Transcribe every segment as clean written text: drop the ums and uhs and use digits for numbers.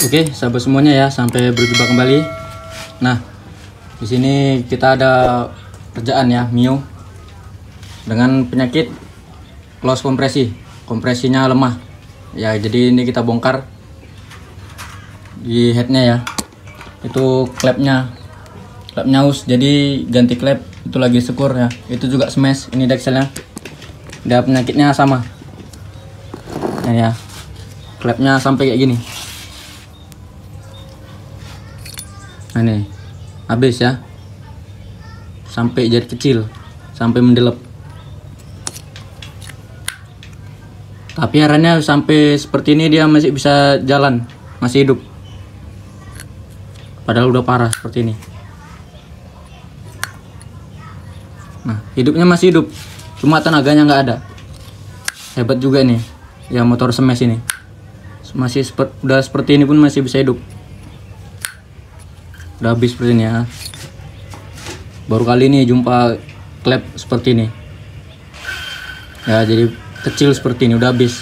Oke, sahabat semuanya ya, sampai berjumpa kembali. Nah, di sini kita ada kerjaan ya, Mio dengan penyakit close kompresi, kompresinya lemah. Ya, jadi ini kita bongkar di headnya ya. Itu klepnya us, jadi ganti klep. Itu lagi sekur ya. Itu juga smash. Ini dekselnya. Dia penyakitnya sama. Ini ya, klepnya sampai kayak gini. Nah ini habis ya, sampai jadi kecil, sampai mendelep. Tapi herannya sampai seperti ini dia masih bisa jalan, masih hidup. Padahal udah parah seperti ini. Nah, hidupnya masih hidup, cuma tenaganya nggak ada. Hebat juga nih, ya motor smash ini. Masih udah seperti ini pun masih bisa hidup. Udah habis seperti ini ya. Baru kali ini jumpa klep seperti ini. Ya, jadi kecil seperti ini udah habis.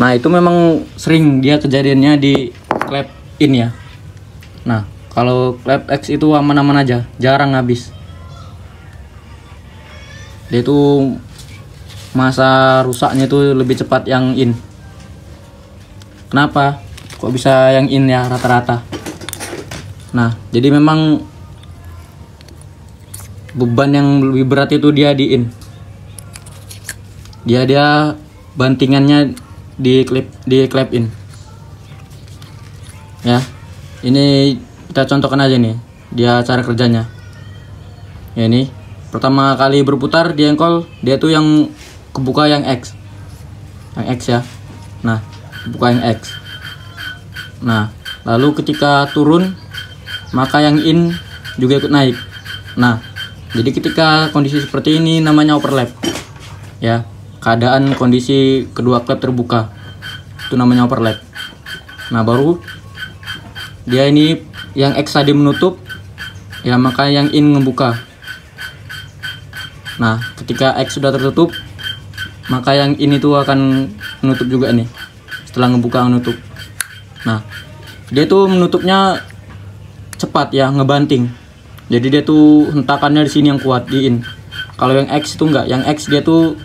Nah, itu memang sering dia kejadiannya di klep in ya. Nah, kalau klep X itu aman-aman aja, jarang habis. Dia itu masa rusaknya itu lebih cepat yang in. Kenapa? Kok bisa yang in ya rata-rata? Nah, jadi memang beban yang lebih berat itu dia di in. Dia bantingannya di klep in. Ya. Ini kita contohkan aja nih, dia cara kerjanya. Ya ini, pertama kali berputar di engkol, dia tuh yang kebuka yang X. Yang X ya. Nah, kebuka yang X. Nah, lalu ketika turun maka yang in juga ikut naik. Nah, jadi ketika kondisi seperti ini namanya overlap. Ya, keadaan kondisi kedua klep terbuka. Itu namanya overlap. Nah, baru dia ini yang X tadi menutup, ya maka yang in ngebuka. Nah, ketika X sudah tertutup, maka yang in itu akan menutup juga nih. Setelah ngebuka menutup. Nah, dia tuh menutupnya cepat ya, ngebanting. Jadi dia tuh hentakannya di sini yang kuat di in. Kalau yang X itu enggak, yang X dia tuh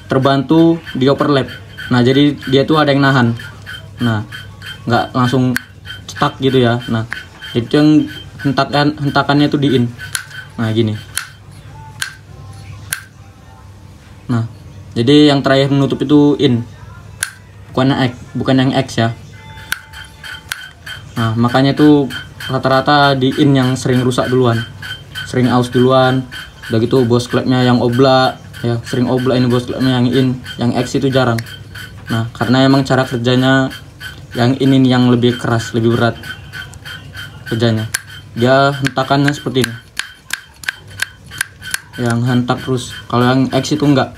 terbantu di overlap. Nah, jadi dia tuh ada yang nahan. Nah, enggak langsung stuck gitu ya. Nah, itu yang hentakannya tuh di in. Nah, gini. Nah, jadi yang terakhir menutup itu in. Bukan yang X ya. Nah, makanya tuh rata-rata di in yang sering rusak duluan, sering aus duluan. Udah gitu bos klepnya yang obla ya, sering obla ini bos klepnya yang in. Yang X itu jarang. Nah, karena emang cara kerjanya yang ini yang lebih keras, lebih berat kerjanya. Dia hentakannya seperti ini, yang hentak terus. Kalau yang X itu enggak,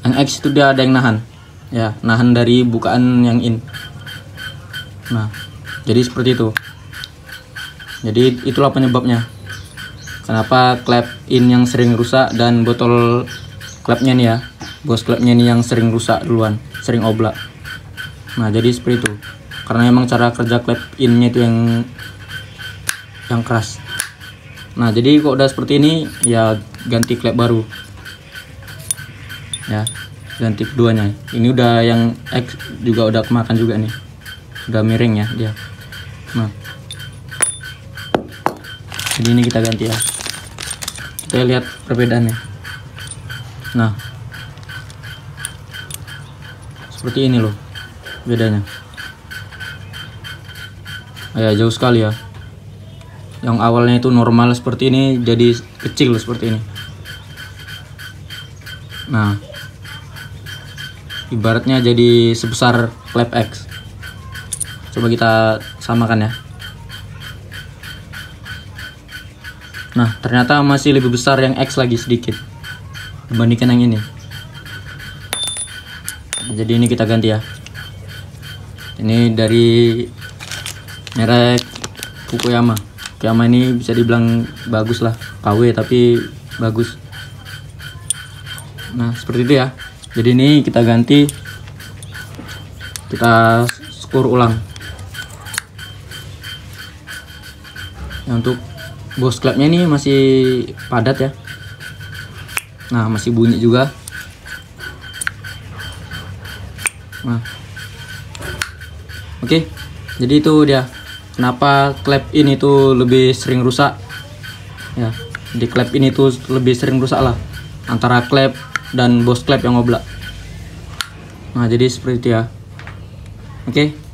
yang X itu dia ada yang nahan ya, nahan dari bukaan yang in. Nah, jadi seperti itu. Jadi itulah penyebabnya kenapa klep in yang sering rusak dan botol klepnya nih ya, bos klepnya nih yang sering rusak duluan, sering oblak. Nah, jadi seperti itu. Karena emang cara kerja klep innya itu yang keras. Nah, jadi kok udah seperti ini ya ganti klep baru. Ya, ganti keduanya. Ini udah yang X juga udah kemakan juga nih. Udah miring ya dia. Nah, jadi ini kita ganti ya. Kita lihat perbedaannya. Nah, seperti ini loh bedanya. Ya, jauh sekali ya. Yang awalnya itu normal seperti ini jadi kecil seperti ini. Nah, ibaratnya jadi sebesar klep X. Coba kita samakan ya. Nah, ternyata masih lebih besar yang X lagi sedikit dibandingkan yang ini. Jadi ini kita ganti ya. Ini dari merek Fukuyama. Fukuyama ini bisa dibilang bagus lah, KW tapi bagus. Nah, seperti itu ya. Jadi ini kita ganti, kita spur ulang. Ya, untuk bos klepnya ini masih padat ya. Nah, masih bunyi juga. Nah, oke, jadi itu dia kenapa klep ini tuh lebih sering rusak ya. Di klep ini tuh lebih sering rusak lah antara klep dan bos klep yang ngoblak. Nah, jadi seperti itu ya. Oke.